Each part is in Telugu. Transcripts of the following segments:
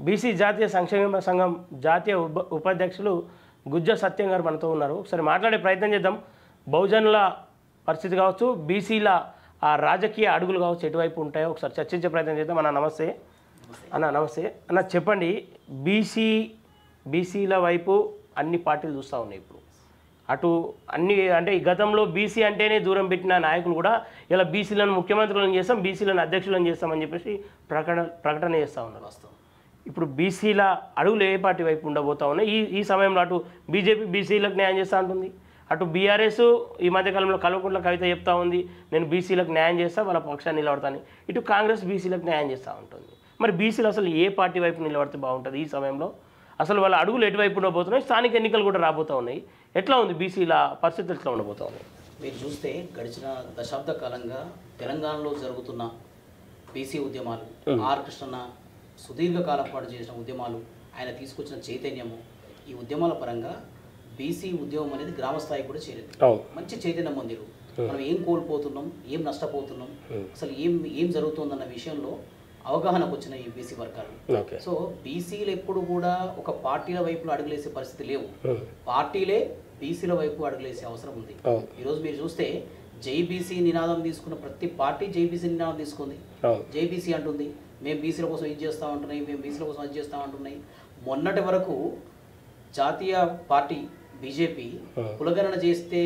బీసీ జాతీయ సంక్షేమ సంఘం జాతీయ ఉపాధ్యక్షులు గుజ్జ సత్యం గారు మనతో ఉన్నారు. ఒకసారి మాట్లాడే ప్రయత్నం చేద్దాం. బహుజనుల పరిస్థితి కావచ్చు, బీసీల ఆ రాజకీయ అడుగులు కావచ్చు ఎటువైపు ఉంటాయో ఒకసారి చర్చించే ప్రయత్నం చేద్దాం. అన్న నమస్తే. నమస్తే అన్న, చెప్పండి. బీసీల వైపు అన్ని పార్టీలు చూస్తూ ఉన్నాయి. ఇప్పుడు అటు అన్ని అంటే ఈ గతంలో బీసీ అంటేనే దూరం పెట్టిన నాయకులు కూడా ఇలా బీసీలను ముఖ్యమంత్రులను చేస్తాం, బీసీలను అధ్యక్షులను చేస్తామని చెప్పేసి ప్రకటన చేస్తూ ఉన్నారు. ఇప్పుడు బీసీల అడుగులు ఏ పార్టీ వైపు ఉండబోతా ఉన్నాయి? ఈ సమయంలో అటు బీజేపీ బీసీలకు న్యాయం చేస్తూ ఉంటుంది, అటు బీఆర్ఎస్ ఈ మధ్యకాలంలో కల్వకుంట్ల కవిత చెప్తా ఉంది నేను బీసీలకు న్యాయం చేస్తా, వాళ్ళ పక్షాన్ని నిలబడతాను. ఇటు కాంగ్రెస్ బీసీలకు న్యాయం చేస్తూ ఉంటుంది. మరి బీసీలు అసలు ఏ పార్టీ వైపు నిలబడితే బాగుంటుంది ఈ సమయంలో? అసలు వాళ్ళ అడుగులు ఎటువైపు ఉండబోతున్నాయి? స్థానిక ఎన్నికలు కూడా రాబోతూ ఉన్నాయి. ఎట్లా ఉంది బీసీల పరిస్థితి, ఎట్లా ఉండబోతా ఉన్నాయి? మీరు చూస్తే గడిచిన దశాబ్ద కాలంగా తెలంగాణలో జరుగుతున్న బీసీ ఉద్యమాలు, ఆర్ కృష్ణన్న సుదీర్ఘకాలం పాటు చేసిన ఉద్యమాలు, ఆయన తీసుకొచ్చిన చైతన్యము, ఈ ఉద్యమాల పరంగా బీసీ ఉద్యమం అనేది గ్రామ స్థాయికి కూడా చేరింది. మంచి చైతన్యం పొందిరు. మనం ఏం కోల్పోతున్నాం, ఏం నష్టపోతున్నాం, అసలు ఏం జరుగుతుందన్న విషయంలో అవగాహనకు వచ్చిన ఈ బీసీ వర్గాలు. సో బీసీలు ఎప్పుడు కూడా ఒక పార్టీల వైపులో అడుగులేసే పరిస్థితి లేవు, పార్టీలే బీసీల వైపు అడుగులేసే అవసరం ఉంది. ఈరోజు మీరు చూస్తే జైబీసీ నినాదం తీసుకున్న ప్రతి పార్టీ జైబీసీ నినాదం తీసుకుంది. జైబీసీ అంటుంది మేము బీసీల కోసం ఇది చేస్తూ ఉంటున్నాయి, మేము బీసీల కోసం అది చేస్తూ ఉంటున్నాయి. మొన్నటి వరకు జాతీయ పార్టీ బీజేపీ కులగణన చేస్తే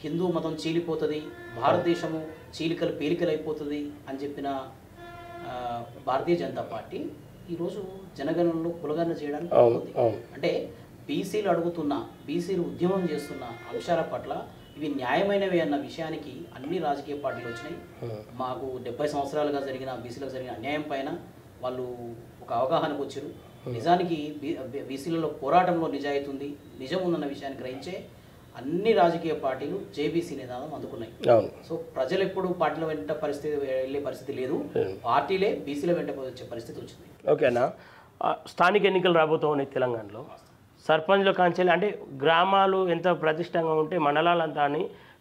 హిందూ మతం చీలిపోతుంది, భారతదేశము చీలికలు పేలికలు అయిపోతుంది అని చెప్పిన భారతీయ జనతా పార్టీ ఈరోజు జనగణనలో కులగణన చేయడానికి అంటే బీసీలు అడుగుతున్న, బీసీలు ఉద్యమం చేస్తున్న అంశాల పట్ల ఇవి న్యాయమైనవి అన్న విషయానికి అన్ని రాజకీయ పార్టీలు వచ్చినాయి. మాకు 70 సంవత్సరాలుగా జరిగిన బీసీలకు జరిగిన అన్యాయం పైన వాళ్ళు ఒక అవగాహనకు వచ్చారు. నిజానికి బీసీలలో పోరాటంలో నిజాయితీ ఉంది, నిజం ఉందన్న విషయాన్ని గ్రహించే అన్ని రాజకీయ పార్టీలు జేబీసీ నినాదం అందుకున్నాయి. సో ప్రజలు ఎప్పుడు పార్టీల వెంట వెళ్ళే పరిస్థితి లేదు, పార్టీలే బీసీల వెంట వచ్చే పరిస్థితి వచ్చింది. ఓకేనా? స్థానిక ఎన్నికలు రాబోతూ ఉన్నాయి తెలంగాణలో. సర్పంచ్ల కాంచెలు అంటే గ్రామాలు ఎంత ప్రతిష్టంగా ఉంటే మండలాలంతా అని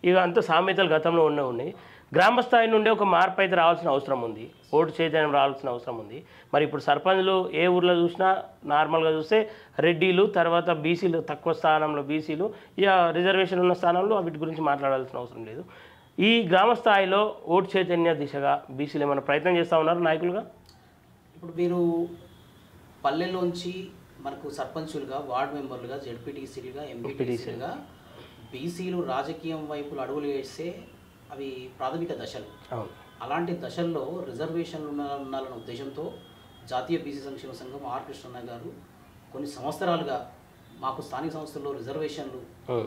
ఇవంతా సామెతలు గతంలో ఉన్నాయి. గ్రామ స్థాయి నుండి ఒక మార్పు అయితే రావాల్సిన అవసరం ఉంది, ఓటు చైతన్యం రావాల్సిన అవసరం ఉంది. మరి ఇప్పుడు సర్పంచ్లు ఏ ఊర్లో చూసినా నార్మల్గా చూస్తే రెడ్డిలు, తర్వాత బీసీలు తక్కువ స్థానంలో బీసీలు, ఇక రిజర్వేషన్ ఉన్న స్థానంలో వీటి గురించి మాట్లాడాల్సిన అవసరం లేదు. ఈ గ్రామ స్థాయిలో ఓటు చైతన్య దిశగా బీసీలు ఏమైనా ప్రయత్నం చేస్తూ ఉన్నారు నాయకులుగా? ఇప్పుడు మీరు పల్లెల్లోంచి మనకు సర్పంచులుగా, వార్డు మెంబర్లుగా, జెడ్పీటీసీలుగా, ఎంపీటీసీలుగా బీసీలు రాజకీయం వైపులు అడుగులు వేస్తే అవి ప్రాథమిక దశలు. అలాంటి దశల్లో రిజర్వేషన్లు ఉండాలన్న ఉద్దేశంతో జాతీయ బీసీ సంక్షేమ సంఘం ఆర్ కృష్ణన్న గారు కొన్ని సంవత్సరాలుగా మాకు స్థానిక సంస్థల్లో రిజర్వేషన్లు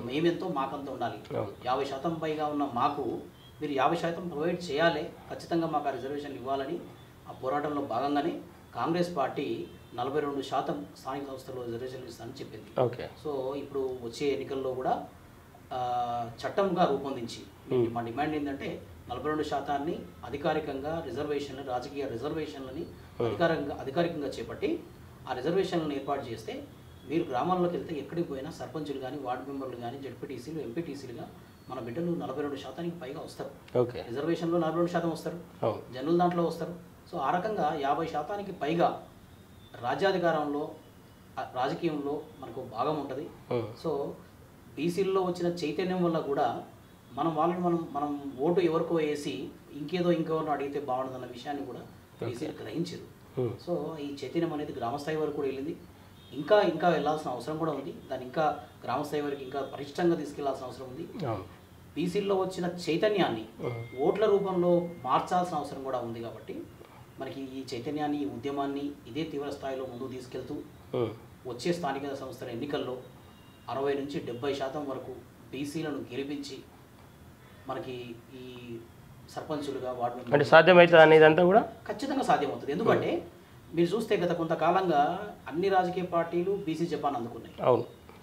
మేమెంతో మాకంత ఉండాలి, 50% పైగా ఉన్న మాకు మీరు 50% ప్రొవైడ్ చేయాలి, ఖచ్చితంగా మాకు ఆ రిజర్వేషన్లు ఇవ్వాలని ఆ పోరాటంలో భాగంగానే కాంగ్రెస్ పార్టీ 42% స్థానిక సంస్థల్లో రిజర్వేషన్లు ఇస్తానని చెప్పింది. సో ఇప్పుడు వచ్చే ఎన్నికల్లో కూడా చట్టంగా రూపొందించి మా డిమాండ్ ఏంటంటే 42% అధికారికంగా రిజర్వేషన్లు, రాజకీయ రిజర్వేషన్లని అధికారికంగా చేపట్టి ఆ రిజర్వేషన్లను ఏర్పాటు చేస్తే మీరు గ్రామాల్లోకి వెళ్తే ఎక్కడికి పోయినా సర్పంచులు కానీ, వార్డు మెంబర్లు కానీ, జెడ్పీటీసీలు, ఎంపీటీసీలుగా మన బిడ్డలు 42%కి పైగా వస్తారు. రిజర్వేషన్లో 42% వస్తారు, జనరల్ దాంట్లో వస్తారు. సో ఆ రకంగా 50%కి పైగా రాజ్యాధికారంలో, రాజకీయంలో మనకు భాగం ఉంటుంది. సో బీసీల్లో వచ్చిన చైతన్యం వల్ల కూడా మనం ఓటు ఎవరికో వేసి ఇంకెవరినో అడిగితే బాగుంటుందన్న విషయాన్ని కూడా బీసీలు గ్రహించారు. సో ఈ చైతన్యం అనేది గ్రామస్థాయి వరకు కూడా వెళ్ళింది, ఇంకా వెళ్ళాల్సిన అవసరం కూడా ఉంది. దాన్ని ఇంకా గ్రామస్థాయి వరకు ఇంకా పటిష్టంగా తీసుకెళ్లాల్సిన అవసరం ఉంది. బీసీల్లో వచ్చిన చైతన్యాన్ని ఓట్ల రూపంలో మార్చాల్సిన అవసరం కూడా ఉంది. కాబట్టి మనకి ఈ చైతన్యాన్ని, ఈ ఉద్యమాన్ని ఇదే తీవ్ర స్థాయిలో ముందుకు తీసుకెళ్తూ వచ్చే స్థానిక సంస్థల ఎన్నికల్లో 60 నుంచి 70% వరకు బీసీలను గెలిపించి మనకి ఈ సర్పంచులుగా, వార్డు మెంబర్లు సాధ్యమవుతుంది అనేది అంతా కూడా ఖచ్చితంగా సాధ్యమవుతుంది. ఎందుకంటే మీరు చూస్తే గత కొంతకాలంగా అన్ని రాజకీయ పార్టీలు బీసీ జపాన్ అందుకున్నాయి.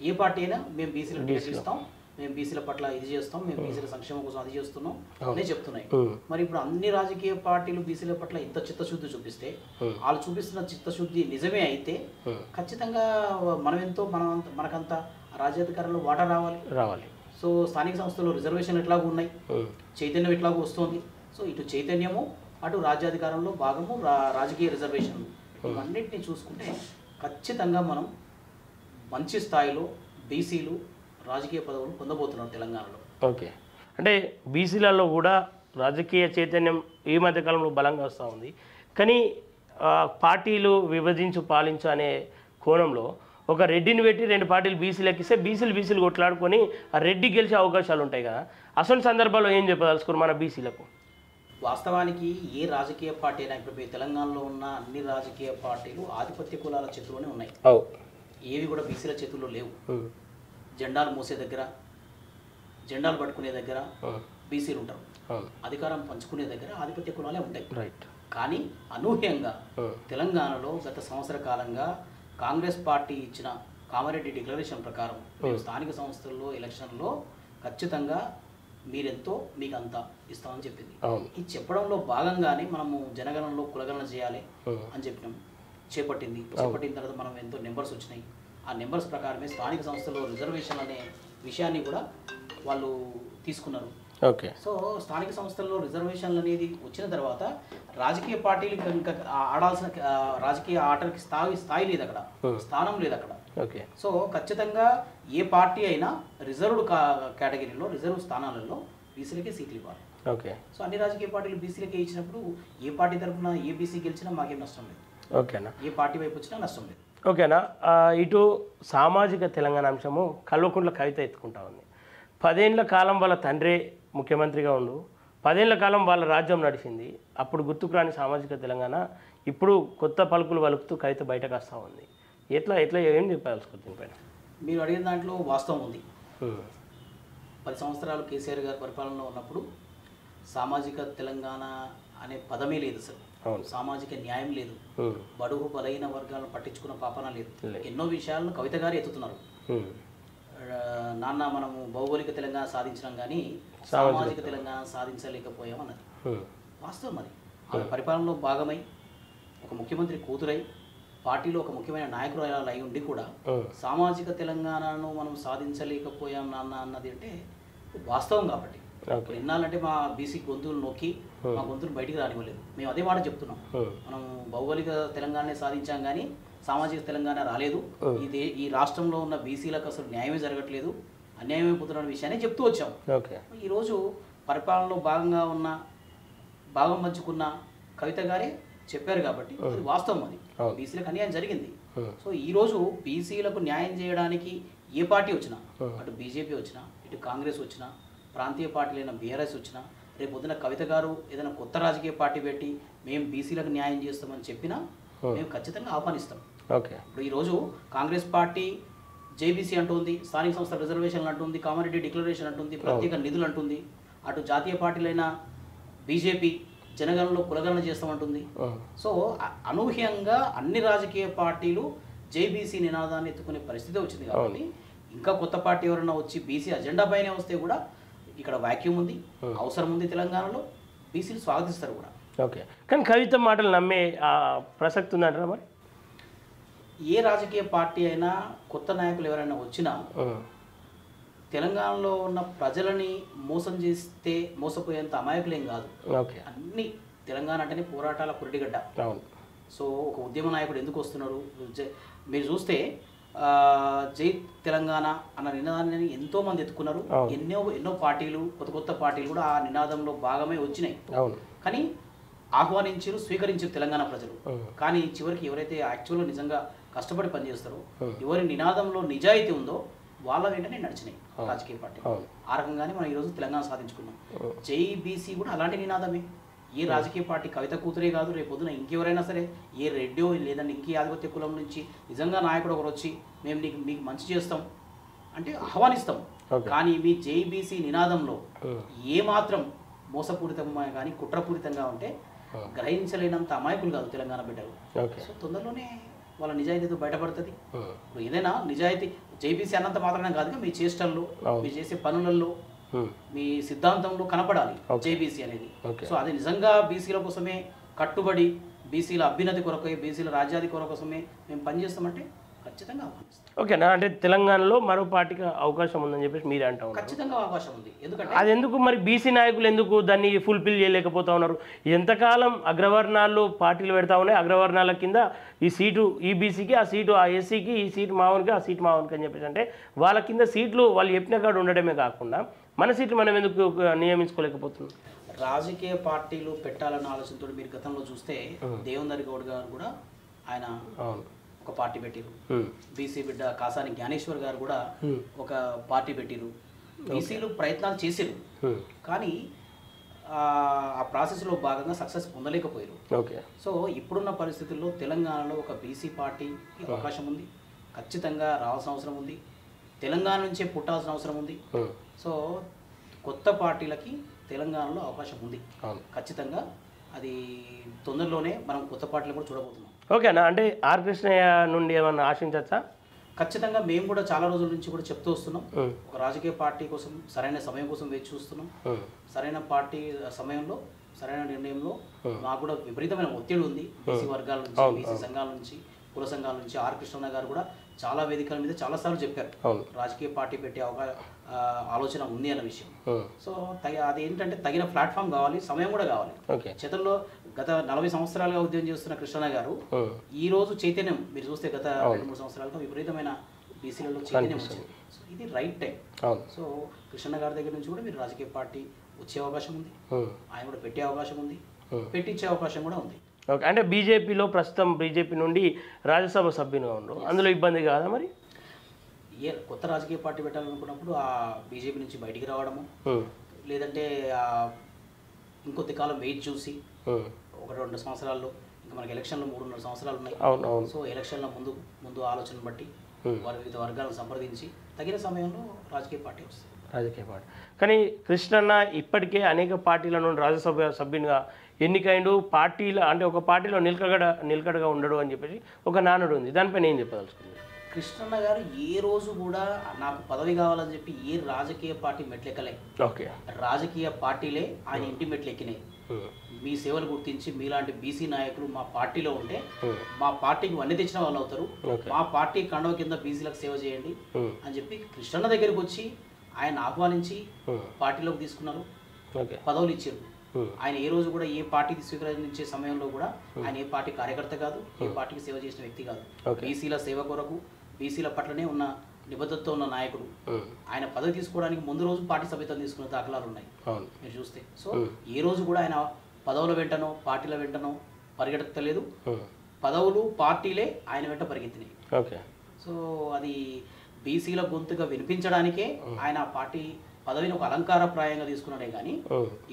ఏ పార్టీ అయినా మేము బీసీలను గెలిపిస్తాం, మేము బీసీల పట్ల ఇది చేస్తాం, మేము బీసీల సంక్షేమం కోసం అది చేస్తున్నాం అనే చెప్తున్నాయి. మరి ఇప్పుడు అన్ని రాజకీయ పార్టీలు బీసీల పట్ల ఇంత చిత్తశుద్ధి చూపిస్తే, వాళ్ళు చూపిస్తున్న చిత్తశుద్ధి నిజమే అయితే ఖచ్చితంగా మనకంత రాజ్యాధికారంలో వాటా రావాలి. సో స్థానిక సంస్థల్లో రిజర్వేషన్ ఎట్లాగూ ఉన్నాయి, చైతన్యం ఎట్లాగూ వస్తుంది. సో ఇటు చైతన్యము, అటు రాజ్యాధికారంలో భాగము, రాజకీయ రిజర్వేషన్ ఇవన్నిటిని చూసుకుంటే ఖచ్చితంగా మనం మంచి స్థాయిలో బీసీలు రాజకీయ పదవులు పొందబోతున్నారు తెలంగాణలో. ఓకే, అంటే బీసీలలో కూడా రాజకీయ చైతన్యం ఈ మధ్య కాలంలో బలంగా వస్తూ ఉంది. కానీ పార్టీలు విభజించు పాలించు అనే కోణంలో ఒక రెడ్డిని పెట్టి 2 పార్టీలు బీసీలకు ఇస్తే బీసీలు కొట్లాడుకొని ఆ రెడ్డి గెలిచే అవకాశాలు ఉంటాయి కదా. అసలు సందర్భాల్లో ఏం చెప్పదలుచుకోరు మన బీసీలకు? వాస్తవానికి ఏ రాజకీయ పార్టీ అయినా ఇప్పుడు తెలంగాణలో ఉన్న అన్ని రాజకీయ పార్టీలు ఆధిపత్య కులాల చేతుల్లోనే ఉన్నాయి. ఏవి కూడా బీసీల చేతుల్లో లేవు. జెండాలు మోసే దగ్గర, జెండాలు పట్టుకునే దగ్గర బీసీలు ఉంటారు. అధికారం పంచుకునే దగ్గర ఆధిపత్య కులాలే ఉంటాయి. రైట్. కానీ అనూహ్యంగా తెలంగాణలో గత సంవత్సర కాలంగా కాంగ్రెస్ పార్టీ ఇచ్చిన కామారెడ్డి డిక్లరేషన్ ప్రకారం స్థానిక సంస్థల్లో ఎలక్షన్లో ఖచ్చితంగా మీరెంతో మీకు అంతా ఇస్తామని చెప్పింది. ఈ చెప్పడంలో భాగంగానే మనము జనగణనలో కులగణన చేయాలి అని చెప్పినాం. చేపట్టిన తర్వాత మనం ఎంతో నెంబర్స్ వచ్చినాయి. ఆ నెంబర్స్ ప్రకారమే స్థానిక సంస్థల్లో రిజర్వేషన్ అనే విషయాన్ని కూడా వాళ్ళు తీసుకున్నారు. ఓకే. సో స్థానిక సంస్థల్లో రిజర్వేషన్లు అనేది వచ్చిన తర్వాత రాజకీయ పార్టీలు ఇంకా ఆడాల్సిన రాజకీయ ఆటలకి స్థాయి లేదు అక్కడ, స్థానం లేదు అక్కడ. ఓకే. సో ఖచ్చితంగా ఏ పార్టీ అయినా రిజర్వ్డ్ కేటగిరీలో రిజర్వ్ స్థానాలలో బీసీలకే సీట్లు ఇవ్వాలి. ఓకే. సో అన్ని రాజకీయ పార్టీలు బీసీలకే ఇచ్చినప్పుడు ఏ పార్టీ తరఫున ఏ బీసీ గెలిచినా మాకేం నష్టం లేదు. ఓకేనా? ఏ పార్టీ వైపు వచ్చినా నష్టం లేదు. ఓకేనా? ఇటు సామాజిక తెలంగాణ అంశము కల్వకుంట్ల కవిత ఎత్తుకుంటా ఉంది. 10 ఏళ్ల కాలం వాళ్ళ తండ్రే ముఖ్యమంత్రిగా ఉండు, 10 ఏళ్ల కాలం వాళ్ళ రాజ్యం నడిచింది. అప్పుడు గుర్తుకు రాని సామాజిక తెలంగాణ ఇప్పుడు కొత్త పలుకులు వలుపుతూ కవిత బయటకు వస్తూ ఉంది. ఎట్లా ఏం చెప్పాల్సుకుంది దీనిపైన? మీరు అడిగిన దాంట్లో వాస్తవం ఉంది. 10 సంవత్సరాలు కేసీఆర్ గారి పరిపాలనలో ఉన్నప్పుడు సామాజిక తెలంగాణ అనే పదమే లేదు అసలు. సామాజిక న్యాయం లేదు, బడుగు బలైన వర్గాలను పట్టించుకున్న పాపన లేదు. ఎన్నో విషయాలను కవిత గారు ఎత్తుతున్నారు. నాన్న మనము భౌగోళిక తెలంగాణ సాధించినాం కానీ సామాజిక తెలంగాణ సాధించలేకపోయామన్నది వాస్తవం. అది ఆమె పరిపాలనలో భాగమై ఒక ముఖ్యమంత్రి కూతురై పార్టీలో ఒక ముఖ్యమైన నాయకురాలు అయి ఉండి కూడా సామాజిక తెలంగాణను మనం సాధించలేకపోయాం నాన్న అన్నది అంటే వాస్తవం. కాబట్టి ఎన్నాళ్ళంటే మా బీసీ గొంతులు నొక్కి మా గొంతులు బయటికి రానివ్వలేదు. మేము అదే మాట చెప్తున్నాం. మనం భౌగోళిక తెలంగాణనే సాధించాం కానీ సామాజిక తెలంగాణ రాలేదు. ఈ రాష్ట్రంలో ఉన్న బీసీలకు అసలు న్యాయమే జరగట్లేదు, అన్యాయమైపోతున్న విషయాన్ని చెప్తూ వచ్చాం. ఈరోజు పరిపాలనలో భాగం పంచుకున్న కవిత గారే చెప్పారు కాబట్టి అది వాస్తవం. అది బీసీలకు అన్యాయం జరిగింది. సో ఈరోజు బీసీలకు న్యాయం చేయడానికి ఏ పార్టీ వచ్చినా, అటు బీజేపీ వచ్చినా, ఇటు కాంగ్రెస్ వచ్చినా, ప్రాంతీయ పార్టీలైన బీఆర్ఎస్ వచ్చినా, రేపు పొద్దున కవిత గారు ఏదైనా కొత్త రాజకీయ పార్టీ పెట్టి మేము బీసీలకు న్యాయం చేస్తామని చెప్పినా మేము ఖచ్చితంగా ఆహ్వానిస్తాం. ఇప్పుడు ఈరోజు కాంగ్రెస్ పార్టీ జేబీసీ అంటుంది, స్థానిక సంస్థల రిజర్వేషన్లు అంటుంది, కామారెడ్డి డిక్లరేషన్ అంటుంది, ప్రత్యేక నిధులు అంటుంది. అటు జాతీయ పార్టీలైన బీజేపీ జనగణనలో కులగణన చేస్తామంటుంది. సో అనూహ్యంగా అన్ని రాజకీయ పార్టీలు జేబీసీ నినాదాన్ని ఎత్తుకునే పరిస్థితి వచ్చింది. కాబట్టి ఇంకా కొత్త పార్టీ ఎవరైనా వచ్చి బీసీ అజెండా పైనే వస్తే కూడా ఇక్కడ వాక్యూమ్ ఉంది, అవసరం ఉంది. తెలంగాణలో బీసీలు స్వాగతిస్తారు కూడా. ఓకే. కానీ కవిత మాటలు నమ్మే ప్రసక్తి ఉందంటారా మరి? ఏ రాజకీయ పార్టీ అయినా కొత్త నాయకులు ఎవరైనా వచ్చినా తెలంగాణలో ఉన్న ప్రజలని మోసం చేస్తే మోసపోయేంత అమాయకులేం కాదు. అన్ని తెలంగాణ అంటేనే పోరాటాల పురిటిగడ్డ. సో ఒక ఉద్యమ నాయకుడు ఎందుకు వస్తున్నారు మీరు చూస్తే జై తెలంగాణ అన్న నినాదాన్ని ఎంతో మంది ఎత్తుకున్నారు. ఎన్నో పార్టీలు, కొత్త పార్టీలు కూడా ఆ నినాదంలో భాగమే వచ్చినాయి. కానీ ఆహ్వానించారు, స్వీకరించారు తెలంగాణ ప్రజలు. కానీ చివరికి ఎవరైతే యాక్చువల్గా నిజంగా కష్టపడి పనిచేస్తారో, ఎవరి నినాదంలో నిజాయితీ ఉందో వాళ్ళ వెంటనే నడిచినాయి రాజకీయ పార్టీ. ఆ రకంగానే మనం ఈరోజు తెలంగాణ సాధించుకున్నాం. జైబీసీ కూడా అలాంటి నినాదమే. ఏ రాజకీయ పార్టీ కవిత కూతురే కాదు, రేపు పొద్దున ఇంకెవరైనా సరే, ఏ రెడ్డో లేదంటే ఇంకే ఆధిపత్య కులం నుంచి నిజంగా నాయకుడు ఒకరు వచ్చి మేము మీకు మంచి చేస్తాం అంటే ఆహ్వానిస్తాం. కానీ మీ జైబీసీ నినాదంలో ఏమాత్రం మోసపూరితంగా కానీ కుట్రపూరితంగా ఉంటే గ్రహించలేనంత అమాయకులు కాదు తెలంగాణ బిడ్డలు. సో తొందరలోనే వాళ్ళ నిజాయితీతో బయటపడుతుంది. ఇప్పుడు ఏదైనా నిజాయితీ జైబీసీ అన్నంత మాత్రమే కాదుగా మీ చేష్టల్లో, మీరు చేసే పనులలో, మీ సిద్ధాంతంలో కనపడాలి జేబీసీ అనేది. సో అది నిజంగా బీసీల కోసమే కట్టుబడి, బీసీల అభ్యున్నతి కొరకే, బీసీల రాజ్యాధి కోసమే మేము పనిచేస్తామంటే ఖచ్చితంగా ఆహ్వానిస్తాం. ఓకేనా, అంటే తెలంగాణలో మరో పార్టీకి అవకాశం ఉందని చెప్పేసి మీరు అంటా ఉన్నారు. ఖచ్చితంగా అవకాశం ఉంది. ఎందుకంటే అది ఎందుకు మరి బీసీ నాయకులు ఎందుకు దాన్ని ఫుల్ఫిల్ చేయలేకపోతా ఉన్నారు? ఎంతకాలం అగ్రవర్ణాలు పార్టీలు పెడతా ఉన్నాయి, అగ్రవర్ణాల కింద ఈ సీటు ఈ బీసీకి, ఆ సీటు ఆ ఎస్సీకి, ఈ సీటు మావన్కి, ఆ సీటు మావన్కి అని చెప్పేసి, అంటే వాళ్ళ కింద సీట్లు వాళ్ళు చెప్పిన కాడ ఉండడమే కాకుండా మన సీట్లు మనం ఎందుకు నియమించుకోలేకపోతున్నాం? రాజకీయ పార్టీలు పెట్టాలన్న ఆలోచనతో మీరు గతంలో చూస్తే దేవేందర్ గౌడ్ గారు కూడా ఆయన ఒక పార్టీ పెట్టిరు. బీసీ బిడ్డ కాసాని జ్ఞానేశ్వర్ గారు కూడా ఒక పార్టీ పెట్టిరు. బీసీలు ప్రయత్నాలు చేసిరు, కానీ ఆ ప్రాసెస్లో భాగంగా సక్సెస్ పొందలేకపోయారు. సో ఇప్పుడున్న పరిస్థితుల్లో తెలంగాణలో ఒక బీసీ పార్టీకి అవకాశం ఉంది, ఖచ్చితంగా రావాల్సిన అవసరం ఉంది, తెలంగాణ నుంచే పుట్టాల్సిన అవసరం ఉంది. సో కొత్త పార్టీలకి తెలంగాణలో అవకాశం ఉంది ఖచ్చితంగా. అది తొందరలోనే మనం కొత్త పార్టీలు కూడా చూడబోతున్నాం. ఓకేనా, అంటే ఆర్ కృష్ణయ్య నుండి ఏమన్నా ఆశించచ్చా? ఖచ్చితంగా మేము కూడా చాలా రోజుల నుంచి కూడా చెప్తూ వస్తున్నాం, ఒక రాజకీయ పార్టీ కోసం సరైన సమయం కోసం వేచి చూస్తున్నాం. సరైన పార్టీ సమయంలో సరైన నిర్ణయంలో మాకు కూడా విపరీతమైన ఒత్తిడి ఉంది. బీసీ వర్గాల నుంచి, బీసీ సంఘాల నుంచి, కుల సంఘాల నుంచి. ఆర్ కృష్ణయ్య గారు కూడా చాలా వేదికల మీద చాలాసార్లు చెప్పారు రాజకీయ పార్టీ పెట్టే ఆలోచన ఉంది అన్న విషయం. సో అదేంటంటే తగిన ప్లాట్ఫామ్ కావాలి, సమయం కూడా కావాలి. చేతల్లో గత 40 సంవత్సరాలుగా ఉద్యమం చేస్తున్న కృష్ణయ్య గారు ఈ రోజు చైతన్యం మీరు చూస్తే గత 2-3 సంవత్సరాలుగా విపరీతమైన బీసీలలో చైతన్యం వచ్చింది. సో ఇది రైట్ టైం. సో కృష్ణయ్య గారి దగ్గర నుంచి కూడా మీరు రాజకీయ పార్టీ వచ్చే అవకాశం ఉంది, ఆయన కూడా పెట్టే అవకాశం ఉంది, పెట్టించే అవకాశం కూడా ఉంది. ఓకే, అంటే బీజేపీలో ప్రస్తుతం బీజేపీ నుండి రాజ్యసభ సభ్యునిగా ఉన్నారు, అందులో ఇబ్బంది కాదా మరి? కొత్త రాజకీయ పార్టీ పెట్టాలనుకున్నప్పుడు ఆ బీజేపీ నుంచి బయటికి రావడము, లేదంటే ఇంకొద్ది కాలం వెయిట్ చూసి 1-2 సంవత్సరాల్లో, ఇంకా మనకి ఎలక్షన్లు 3.5 సంవత్సరాలు ఉన్నాయి. సో ఎలక్షన్ల ముందు ఆలోచన బట్టి వివిధ వర్గాలను సంప్రదించి తగిన సమయంలో రాజకీయ పార్టీ వస్తుంది. రాజకీయ పార్టీ కానీ కృష్ణన్న ఇప్పటికే అనేక పార్టీల నుండి రాజ్యసభ సభ్యునిగా ఎన్నికైండు. పార్టీల అంటే ఒక పార్టీలో నిలకడగా ఉండడు అని చెప్పేసి ఒక నానుడు ఉంది, దానిపైన ఏం చెప్పదలుచుకుంది? కృష్ణన్న గారు ఏ రోజు కూడా నాకు పదవి కావాలని చెప్పి ఏ రాజకీయ పార్టీ మెట్లెక్కలే. ఓకే, రాజకీయ పార్టీలే ఆయన ఇంటి మెట్లు ఎక్కినాయి. మీ సేవలు గుర్తించి మీలాంటి బీసీ నాయకులు మా పార్టీలో ఉంటే మా పార్టీకి వన్నీ తెచ్చిన వాళ్ళు అవుతారు, మా పార్టీ కండవ కింద బీసీలకు సేవ చేయండి అని చెప్పి కృష్ణన్న దగ్గరికి వచ్చి ఆయన ఆహ్వానించి పార్టీలోకి తీసుకున్నారు, పదవులు ఇచ్చారు. ఆయన ఏ రోజు కూడా ఏ పార్టీకి స్వీకరించే సమయంలో కూడా ఆయన ఏ పార్టీ కార్యకర్త కాదు, ఏ పార్టీకి సేవ చేసిన వ్యక్తి కాదు. బీసీల సేవ కొరకు బీసీల పట్లనే ఉన్న నిబద్ధతతో ఉన్న నాయకుడు. ఆయన పదవి తీసుకోవడానికి ముందు రోజు పార్టీ సభ్యత్వం తీసుకున్న దాఖలాలు ఉన్నాయి మీరు చూస్తే. సో ఏ రోజు కూడా ఆయన పదవుల వెంటనో పార్టీల వెంటనో పరిగెత్తలేదు, పదవులు పార్టీలే ఆయన వెంట పరిగెత్తినాయి. సో అది బీసీల గొంతుగా వినిపించడానికే ఆయన పార్టీ పదవిని ఒక అలంకారప్రాయంగా తీసుకున్నాడే కానీ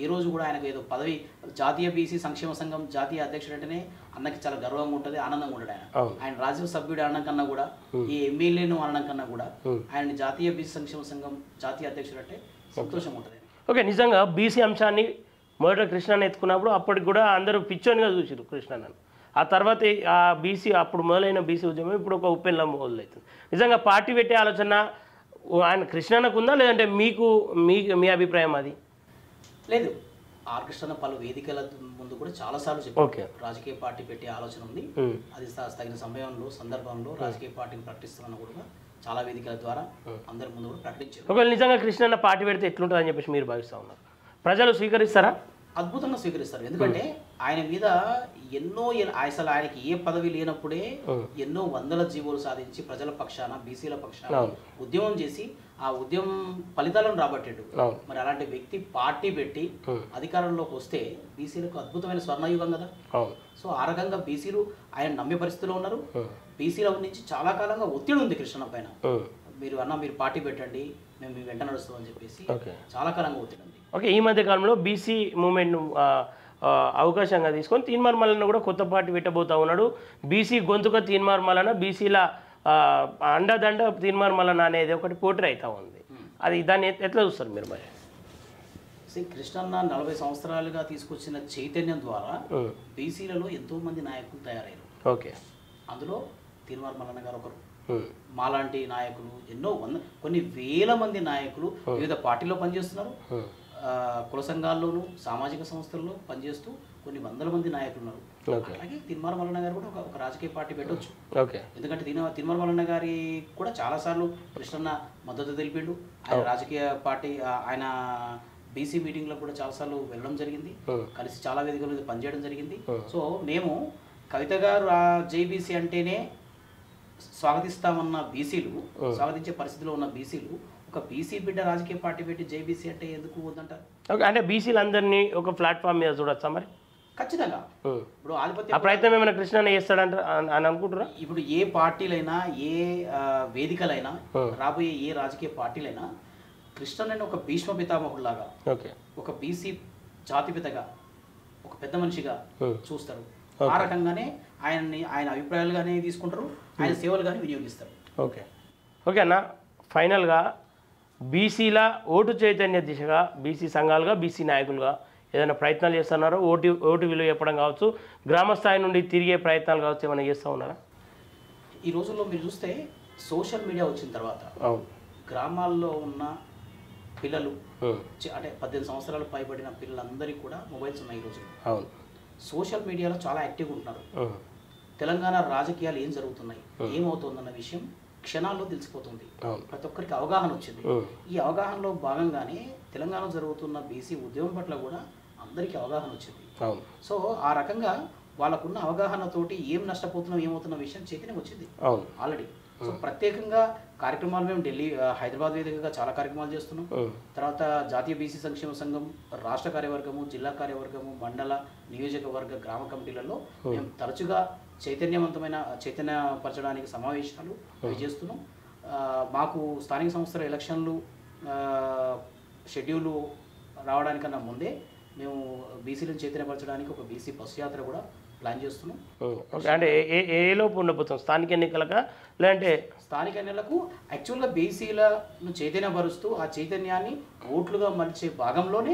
ఈ రోజు కూడా ఆయనకు ఏదో పదవి, జాతీయ బీసీ సంక్షేమ సంఘం జాతీయ అధ్యక్షుడు అంటేనే అన్నకి చాలా గర్వంగా ఉంటుంది, ఆనందంగా ఉంటాడు. ఆయన రాజ్యసభ సభ్యుడు అనడం కన్నా కూడా, ఈ ఎమ్మెల్యేను అనడం కన్నా కూడా ఆయన జాతీయ బీసీ సంక్షేమ సంఘం జాతీయ అధ్యక్షుడు అంటే సంతోషం ఉంటుంది. ఓకే, నిజంగా బీసీ అంశాన్ని మొదట కృష్ణన్న ఎత్తుకున్నప్పుడు అప్పటికి కూడా అందరూ పిచ్చోనిగా చూసారు కృష్ణన్నను. ఆ తర్వాత ఆ బీసీ అప్పుడు మొదలైన బీసీ ఉద్యమం ఇప్పుడు ఒక ఉప్పెన్లా మొదలవుతుంది. నిజంగా పార్టీ పెట్టే ఆలోచన ఆయన కృష్ణన్నకు ఉందా, లేదంటే మీ అభిప్రాయం అది? లేదు, ఆర్ కృష్ణ పలు వేదికల ముందు కూడా చాలాసార్లు చెప్పారు రాజకీయ పార్టీ పెట్టే ఆలోచన ఉంది, అది తగిన సమయంలో సందర్భంలో రాజకీయ పార్టీని ప్రకటిస్తున్నా కూడా చాలా వేదికల ద్వారా అందరి ముందు కూడా ప్రకటించారు. ఒకవేళ నిజంగా కృష్ణన్న పార్టీ పెడితే ఎట్లుంటుంది అని చెప్పేసి మీరు భావిస్తూ ఉన్నారు? ప్రజలు స్వీకరిస్తారా? అద్భుతంగా స్వీకరిస్తారు. ఎందుకంటే ఆయన మీద ఎన్నో అసలు ఆయనకి ఏ పదవి లేనప్పుడే ఎన్నో వందల జీవోలు సాధించి ప్రజల పక్షాన బీసీల పక్షాన ఉద్యమం చేసి ఆ ఉద్యమం ఫలితాలను రాబట్టాడు. మరి అలాంటి వ్యక్తి పార్టీ పెట్టి అధికారంలోకి వస్తే బీసీలకు అద్భుతమైన స్వర్ణయుగం కదా. సో ఆ రకంగా బీసీలు ఆయన నమ్మే పరిస్థితిలో ఉన్నారు. బీసీల నుంచి చాలా కాలంగా ఒత్తిడి ఉంది కృష్ణ పైన, మీరు పార్టీ పెట్టండి, మేము మీ వెంట నడుస్తామని చెప్పేసి చాలా కాలంగా ఒత్తిడి ఉంది. ఓకే, ఈ మధ్య కాలంలో బీసీ మూమెంట్ను అవకాశంగా తీసుకొని తీన్మార్ మల్లన్న కూడా కొత్త పార్టీ పెట్టబోతా ఉన్నాడు. బీసీ గొంతుక తీన్మార్ మల్లన్న, బీసీల అండదండ తీన్మార్ మల్లన్న అనేది ఒకటి పోటీ అవుతా ఉంది. అది దాన్ని ఎట్లా చూస్తారు మీరు? మరి కృష్ణన్న 40 సంవత్సరాలుగా తీసుకొచ్చిన చైతన్యం ద్వారా బీసీలలో ఎంతో మంది నాయకులు తయారయ్యారు. ఓకే, అందులో తీన్మార్ మల్లన్న గారు ఒకరు. మాలాంటి నాయకులు ఎన్నో కొన్ని వేల మంది నాయకులు వివిధ పార్టీలో పనిచేస్తున్నారు, కుల సంఘాల్లోనూ సామాజిక సంస్థల్లో పనిచేస్తూ కొన్ని వందల మంది నాయకులు ఉన్నారు. అలాగే తిరుమల మల్లన్న గారు కూడా ఒక రాజకీయ పార్టీ పెట్టొచ్చు. ఓకే. ఎందుకంటే తిరుమల మల్లన్న గారి కూడా చాలాసార్లు కృష్ణన్న మద్దతు తెలిపిండు. ఆయన రాజకీయ పార్టీ ఆయన బీసీ మీటింగ్లో కూడా చాలాసార్లు వెళ్ళడం జరిగింది, కలిసి చాలా వేదికల మీద పనిచేయడం జరిగింది. సో మేము కవిత గారు జేబీసీ అంటేనే స్వాగతిస్తామన్న బీసీలు, స్వాగతించే పరిస్థితిలో ఉన్న బీసీలు ఒక బీసీ బిడ్డ రాజకీయ పార్టీ పెట్టి జేబీసీ అంటే ఎందుకు వద్దంటారు? ఓకే, అంటే బీసీలందరినీ ఒక ప్లాట్ఫామ్ మీద చూడొచ్చా మరి? ఖచ్చితంగా. ఇప్పుడు ఆధిపత్య ఆ ప్రయత్నం ఏమైనా కృష్ణ చేస్తాడంట అని అనుకుంటారా? ఇప్పుడు ఏ పార్టీలైనా ఏ వేదికలైనా రాబోయే ఏ రాజకీయ పార్టీలైనా కృష్ణని ఒక భీష్మ పితామహుడిలాగా, ఓకే, ఒక బీసీ జాతిపితగా, ఒక పెద్ద మనిషిగా చూస్తారు. ఆ రకంగానే ఆయన అభిప్రాయాలుగానే తీసుకుంటారు, ఆయన సేవలు కానీ వినియోగిస్తారు. ఓకే. ఓకే అన్న, ఫైనల్గా బీసీల ఓటు చైతన్య దిశగా బీసీ సంఘాలుగా బీసీ నాయకులుగా ఏదైనా ప్రయత్నాలు చేస్తున్నారో, ఓటు విలువ చెప్పడం కావచ్చు, గ్రామ స్థాయి నుండి తిరిగే ప్రయత్నాలు కావచ్చు, ఏమైనా చేస్తూ ఉన్నారా? ఈ రోజుల్లో మీరు చూస్తే సోషల్ మీడియా వచ్చిన తర్వాత గ్రామాల్లో ఉన్న పిల్లలు అంటే 18 సంవత్సరాలు పైబడిన పిల్లలందరికీ కూడా మొబైల్స్ ఉన్నాయి ఈ రోజు. అవును. సోషల్ మీడియాలో చాలా యాక్టివ్గా ఉంటున్నారు. తెలంగాణ రాజకీయాలు ఏం జరుగుతున్నాయి, ఏమవుతుందన్న విషయం క్షణాల్లో తెలిసిపోతుంది. ప్రతి ఒక్కరికి అవగాహన వచ్చింది. ఈ అవగాహనలో భాగంగానే తెలంగాణలో జరుగుతున్న బీసీ ఉద్యమం పట్ల కూడా అందరికీ అవగాహన వచ్చింది. సో ఆ రకంగా వాళ్ళకున్న అవగాహనతోటి ఏం నష్టపోతున్నాం ఏమవుతున్న విషయం చైతన్యం వచ్చింది ఆల్రెడీ. సో ప్రత్యేకంగా కార్యక్రమాలు మేము ఢిల్లీ, హైదరాబాద్ వేదికగా చాలా కార్యక్రమాలు చేస్తున్నాం. తర్వాత జాతీయ బీసీ సంక్షేమ సంఘం రాష్ట్ర కార్యవర్గము, జిల్లా కార్యవర్గము, మండల, నియోజకవర్గ, గ్రామ కమిటీలలో మేము తరచుగా చైతన్యపరచడానికి సమావేశాలు అవి చేస్తున్నాం. మాకు స్థానిక సంస్థల ఎలక్షన్లు షెడ్యూల్ రావడానికన్నా ముందే మేము బీసీలను చైతన్యపరచడానికి ఒక బీసీ బస్సు యాత్ర కూడా ప్లాన్ చేస్తున్నాం. అంటే ఏ లోపు ఉండబోతాం? స్థానిక ఎన్నికలకా లేదంటే? స్థానిక ఎన్నికలకు యాక్చువల్గా బీసీలను చైతన్యపరుస్తూ ఆ చైతన్యాన్ని ఓట్లుగా మలిచే భాగంలోనే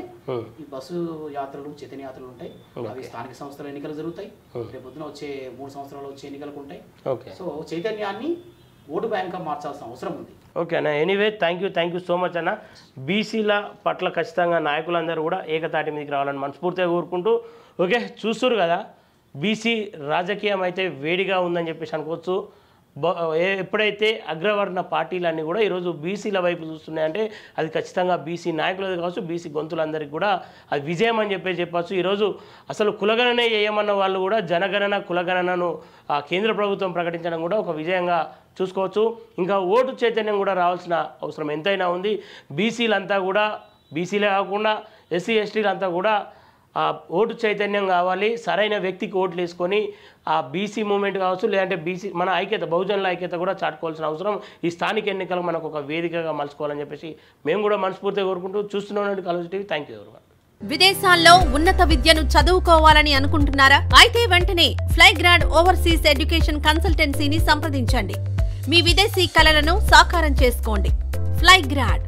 ఈ బస్సు యాత్రలు, చైతన్య యాత్రలు ఉంటాయి. అవి స్థానిక సంస్థల ఎన్నికలు జరుగుతాయి. రేపొద్దున వచ్చే 3 సంవత్సరాలు వచ్చే ఎన్నికలకు ఉంటాయి. సో చైతన్యాన్ని ఓటు బ్యాంక్గా మార్చాల్సిన అవసరం ఉంది. ఓకే అన్న, anyway thank you so much అన్న. బీసీల పట్ల ఖచ్చితంగా నాయకులందరూ కూడా ఏకతాటి మీదకి రావాలని మనస్ఫూర్తిగా కోరుకుంటూ, ఓకే చూస్తున్నారు కదా బీసీ రాజకీయం అయితే వేడిగా ఉందని చెప్పేసి అనుకోవచ్చు. ఎప్పుడైతే అగ్రవర్ణ పార్టీలన్నీ కూడా ఈరోజు బీసీల వైపు చూస్తున్నాయంటే అది ఖచ్చితంగా బీసీ నాయకులది కావచ్చు, బీసీ గొంతులందరికీ కూడా అది విజయం అని చెప్పచ్చు. ఈరోజు అసలు కులగణనే చేయమన్న వాళ్ళు కూడా జనగణన కులగణనను కేంద్ర ప్రభుత్వం ప్రకటించడం కూడా ఒక విజయంగా చూసుకోవచ్చు. ఇంకా ఓటు చైతన్యం కూడా రావాల్సిన అవసరం ఎంతైనా ఉంది. బీసీలంతా కూడా, బీసీలే కాకుండా ఎస్సీ ఎస్టీలంతా కూడా ఓటు చైతన్యం కావాలి. సరైన వ్యక్తికి ఓట్లు వేసుకొని ఆ బీసీ మూమెంట్ కావచ్చు, లేదంటే బీసీ మన ఐక్యత, బహుజనుల ఐక్యత కూడా చాటుకోవాల్సిన అవసరం ఈ స్థానిక ఎన్నికలు మనకు ఒక వేదికగా మలుచుకోవాలని చెప్పేసి మేము కూడా మనస్ఫూర్తిగా కోరుకుంటూ చూస్తున్నాం. Colours TV, thank you everyone. విదేశాల్లో ఉన్నత విద్యను చదువుకోవాలని అనుకుంటున్నారా? అయితే వెంటనే ఫ్లైగ్రాడ్ ఓవర్సీస్ ఎడ్యుకేషన్ కన్సల్టెన్సీని సంప్రదించండి. మీ విదేశీ కలలను సాకారం చేసుకోండి. ఫ్లైగ్రాడ్